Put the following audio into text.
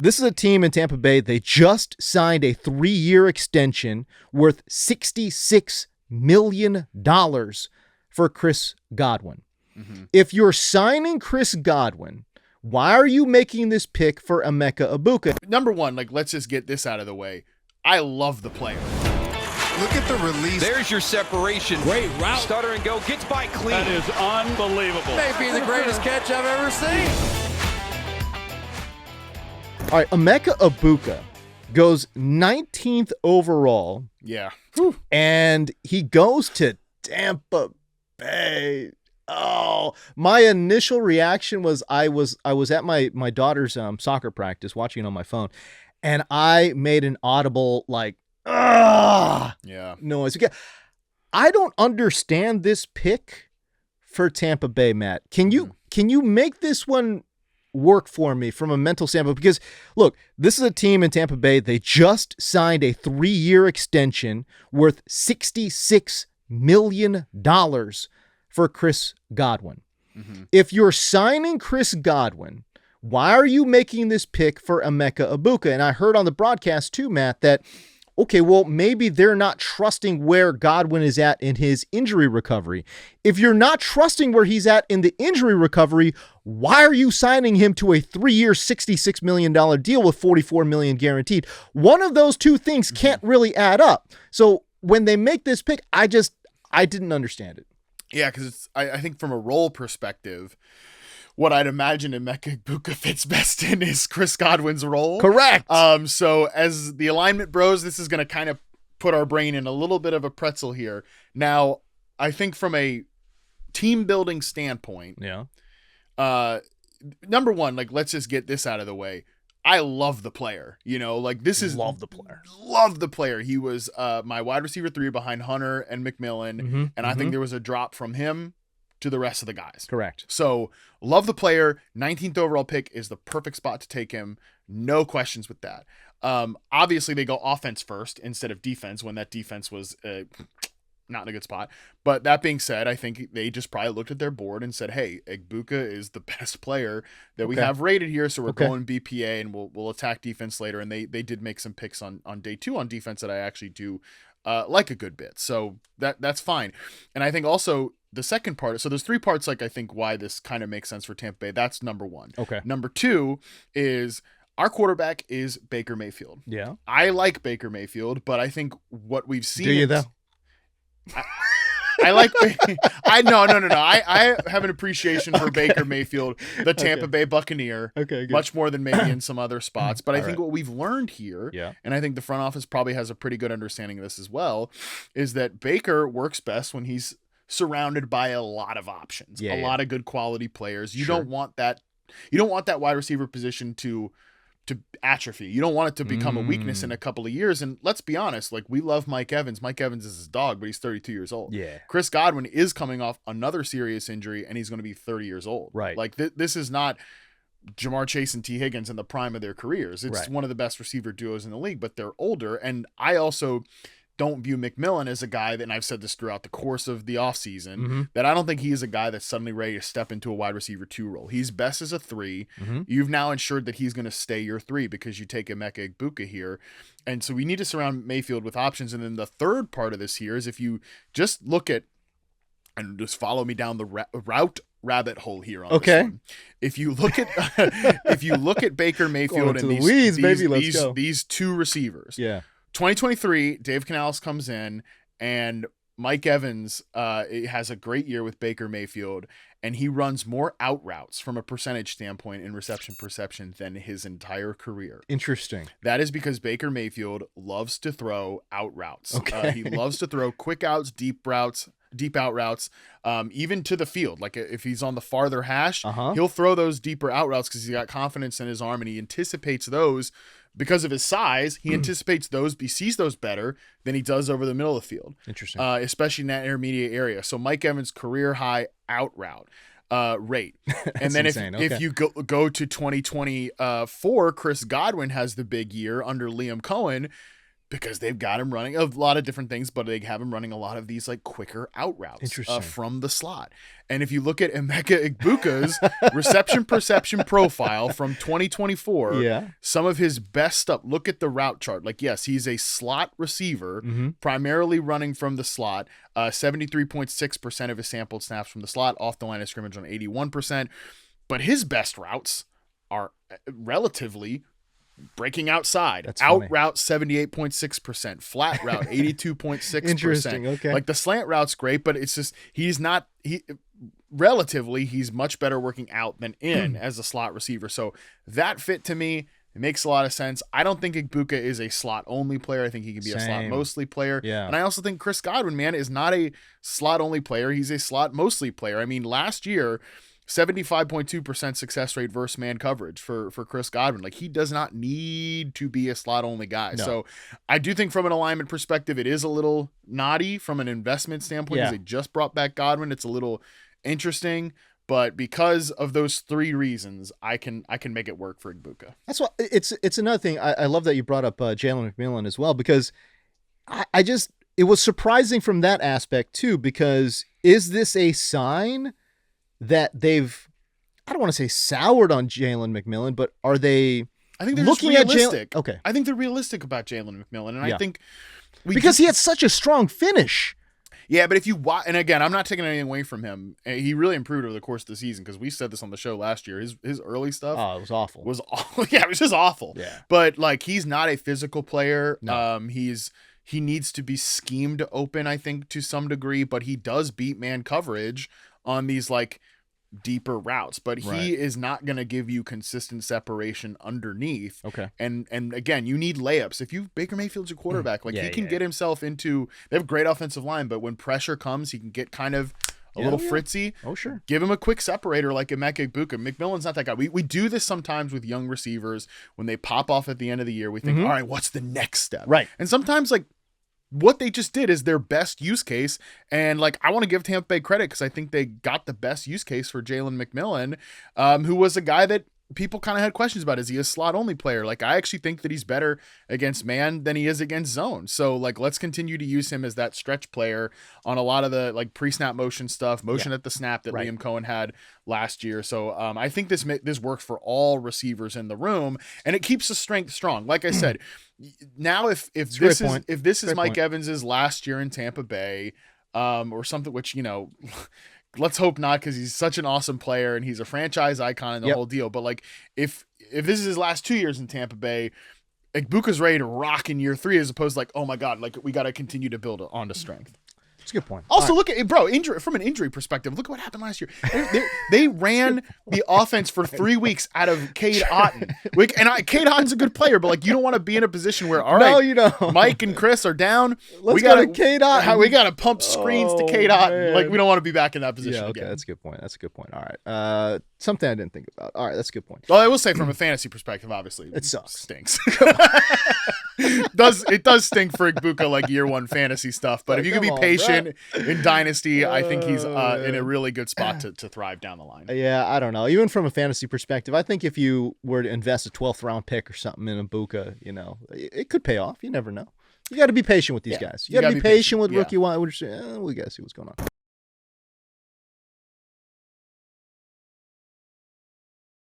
This is a team in Tampa Bay. They just signed a 3-year extension worth $66 million for Chris Godwin. Mm-hmm. If you're signing Chris Godwin, why are you making this pick for Emeka Egbuka? Number one, let's just get this out of the way. I love the player. Look at the release. There's your separation. Great route. Stutter and go. Gets by clean. That is unbelievable. Maybe the greatest catch I've ever seen. All right, Emeka Egbuka goes 19th overall. Yeah. And he goes to Tampa Bay. Oh, my initial reaction was I was at my daughter's soccer practice watching on my phone, and I made an audible noise. I don't understand this pick for Tampa Bay, Matt. Can you make this one work for me from a mental standpoint? Because look, this is a team in Tampa Bay. They just signed a 3-year extension worth $66 million for Chris Godwin. Mm-hmm. If you're signing Chris Godwin, why are you making this pick for Emeka Egbuka? And I heard on the broadcast too, Matt, that okay, well, maybe they're not trusting where Godwin is at in his injury recovery. If you're not trusting where he's at in the injury recovery, why are you signing him to a 3-year, $66 million deal with $44 million guaranteed? One of those two things can't really add up. So when they make this pick, I didn't understand it. Yeah, because I think from a role perspective, what I'd imagine Emeka Egbuka fits best in is Chris Godwin's role. Correct. So as the alignment bros, this is going to kind of put our brain in a little bit of a pretzel here. Now, I think from a team building standpoint, number one, let's just get this out of the way. I love the player, Love the player. Love the player. He was my wide receiver 3 behind Hunter and McMillan. And I think there was a drop from him to the rest of the guys. Correct. So love the player. 19th overall pick is the perfect spot to take him. No questions with that. Obviously they go offense first instead of defense when that defense was not in a good spot. But that being said, I think they just probably looked at their board and said, hey, Egbuka is the best player that we have rated here. So we're going BPA and we'll attack defense later. And they did make some picks on day 2 on defense that I actually do like a good bit. So that's fine. And I think also the second part, so there's 3 parts, I think why this kind of makes sense for Tampa Bay. That's number 1. Okay. Number 2 is our quarterback is Baker Mayfield. Yeah. I like Baker Mayfield, but I think what we've seen. Do you though? I like. No. I have an appreciation for Baker Mayfield, the Tampa Bay Buccaneer, much more than maybe in some other spots. But I think what we've learned here, and I think the front office probably has a pretty good understanding of this as well, is that Baker works best when he's surrounded by a lot of options, a lot of good quality players. You don't want that. You don't want that wide receiver position to atrophy. You don't want it to become a weakness in a couple of years. And let's be honest, we love Mike Evans. Mike Evans is his dog, but he's 32 years old. Yeah. Chris Godwin is coming off another serious injury, and he's going to be 30 years old. Right. This is not Jamar Chase and T. Higgins in the prime of their careers. It's one of the best receiver duos in the league, but they're older. And I also don't view McMillan as a guy that, and I've said this throughout the course of the offseason, that I don't think he's a guy that's suddenly ready to step into a wide receiver 2 role. He's best as a 3. You've now ensured that he's going to stay your 3 because you take Emeka Egbuka here. And so we need to surround Mayfield with options. And then the third part of this here is if you just look at, and just follow me down the route rabbit hole here on this one. If you look at Baker Mayfield and these 2 receivers. Yeah. 2023, Dave Canales comes in, and Mike Evans has a great year with Baker Mayfield, and he runs more out routes from a percentage standpoint in reception perception than his entire career. Interesting. That is because Baker Mayfield loves to throw out routes. He loves to throw quick outs, deep out routes, even to the field. If he's on the farther hash, he'll throw those deeper out routes because he's got confidence in his arm and he anticipates those. Because of his size, he anticipates those, he sees those better than he does over the middle of the field. Interesting. Especially in that intermediate area. So Mike Evans' career high out route rate. And then if you go to 2024, Chris Godwin has the big year under Liam Cohen. because they've got him running a lot of different things, but they have him running a lot of these like quicker out routes from the slot. And if you look at Emeka Egbuka's reception perception profile from 2024, some of his best stuff, look at the route chart. Like, yes, he's a slot receiver, primarily running from the slot, 73.6% of his sampled snaps from the slot, off the line of scrimmage on 81%. But his best routes are relatively breaking outside. That's out funny. route 78.6%, flat route 82.6%. Interesting. Okay. Like the slant route's great, but it's just he's much better working out than in as a slot receiver. So that fit to me. It makes a lot of sense. I don't think Egbuka is a slot only player. I think he can be a slot mostly player. Yeah. And I also think Chris Godwin, man, is not a slot only player. He's a slot mostly player. I mean, last year, 75.2% success rate versus man coverage for Chris Godwin. Like, he does not need to be a slot only guy. No. So I do think from an alignment perspective, it is a little naughty from an investment standpoint because they just brought back Godwin. It's a little interesting, but because of those three reasons, I can make it work for Egbuka. That's why it's another thing. I love that you brought up Jalen McMillan as well, because it was surprising from that aspect too, because is this a sign that they've, I don't want to say soured on Jalen McMillan, but are they? I think they're looking just at realistic. Okay, I think they're realistic about Jalen McMillan, and I think because he had such a strong finish. Yeah, but if you watch, and again, I'm not taking anything away from him. He really improved over the course of the season because we said this on the show last year. His early stuff, it was awful. Yeah, it was just awful. Yeah, but like he's not a physical player. No. He needs to be schemed open, I think, to some degree, but he does beat man coverage on these like deeper routes, but he is not going to give you consistent separation underneath. Okay. And again, you need layups. If Baker Mayfield's your quarterback, like he can get himself into, they have a great offensive line, but when pressure comes, he can get kind of a little fritzy. Oh, sure. Give him a quick separator like Emeka Egbuka. McMillan's not that guy. We do this sometimes with young receivers when they pop off at the end of the year. We think, all right, what's the next step? Right. And sometimes like what they just did is their best use case. And like, I want to give Tampa Bay credit because I think they got the best use case for Jalen McMillan, who was a guy that people kind of had questions about. Is he a slot only player? Like, I actually think that he's better against man than he is against zone. So like, let's continue to use him as that stretch player on a lot of the like pre-snap motion stuff, motion at the snap that Liam Cohen had last year. So I think this works for all receivers in the room, and it keeps the strength strong. Like I said, now if this is Mike Evans's last year in Tampa Bay, or something, which, you know, let's hope not, because he's such an awesome player and he's a franchise icon and the whole deal. But like, if this is his last 2 years in Tampa Bay, Egbuka's ready to rock in year 3, as opposed to like, oh my God, like we got to continue to build onto strength. That's a good point. Also, look at it, bro. From an injury perspective, look at what happened last year. They ran the offense for 3 weeks out of Cade Otton. Cade Otton's a good player, but like, you don't want to be in a position where you don't. Mike and Chris are down. We got to Cade Otton. We got to pump screens to Cade Otton. Like, we don't want to be back in that position okay, again. that's a good point. All right. Something I didn't think about. All right, that's a good point. Well, I will say from a fantasy perspective, obviously, it sucks. Stinks. It does stink for Egbuka, like year 1 fantasy stuff. But if you can be patient in Dynasty, I think he's in a really good spot to thrive down the line. Yeah, I don't know. Even from a fantasy perspective, I think if you were to invest a 12th round pick or something in Egbuka, you know, it could pay off. You never know. You got to be patient with these guys. You got to be patient with rookie wide. We got to see what's going on.